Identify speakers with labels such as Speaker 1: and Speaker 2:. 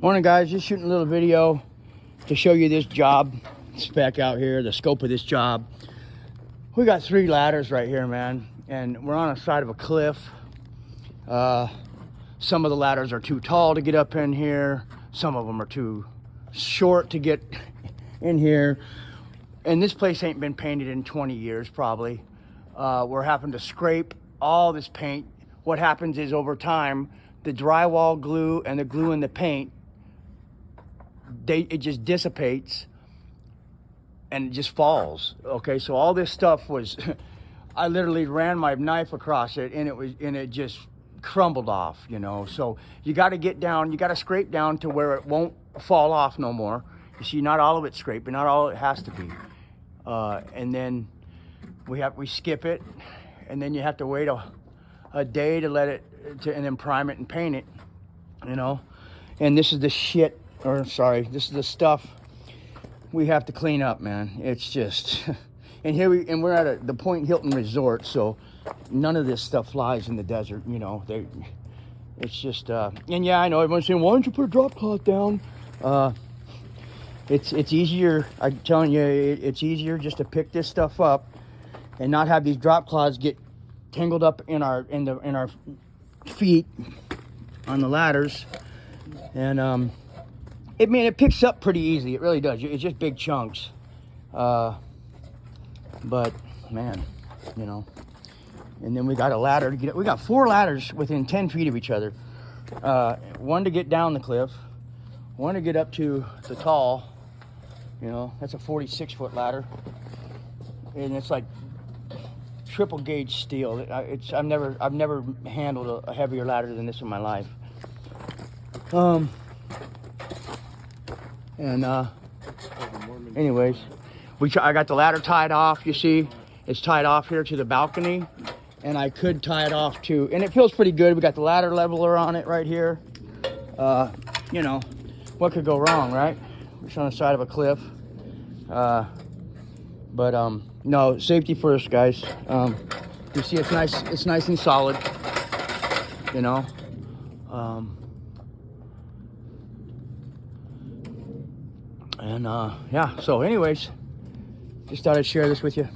Speaker 1: Morning, guys. Just shooting a little video to show you this job spec out here, the scope of this job. We got 3 ladders right here, man, and we're on the side of a cliff. Some of the ladders are too tall to get up in here. Some of them are too short to get in here. And this place ain't been painted in 20 years, probably. We're having to scrape all this paint. What happens is, over time, the drywall glue and the glue in the paint, it just dissipates and it just falls. Okay, so all this stuff was I literally ran my knife across it and it just crumbled off, you know. So you got to get down, you got to scrape down to where it won't fall off no more. You see, not all of it's scraped, but not all it has to be. And then we skip it, and then you have to wait a day to let it and then prime it and paint it, you know. And this is the shit, or sorry, this is the stuff we have to clean up, man. It's just and we're at the Point Hilton Resort, so none of this stuff flies in the desert, you know. It's just and yeah, I know everyone's saying, why don't you put a drop cloth down? It's easier, I'm telling you, it's easier just to pick this stuff up and not have these drop cloths get tangled up in our feet on the ladders. And it picks up pretty easy. It really does. It's just big chunks. But man, you know. And then we got a ladder to get. We got 4 ladders within 10 feet of each other. One to get down the cliff, one to get up to the tall. You know, that's a 46-foot ladder, and it's like triple gauge steel. I've never handled a heavier ladder than this in my life. Anyways, I got the ladder tied off. You see, it's tied off here to the balcony, and I could tie it off to, and it feels pretty good. We got the ladder leveler on it right here. You know, what could go wrong, right? It's on the side of a cliff. No, safety first, guys. You see, it's nice and solid, you know. Yeah, so anyways, just thought I'd share this with you.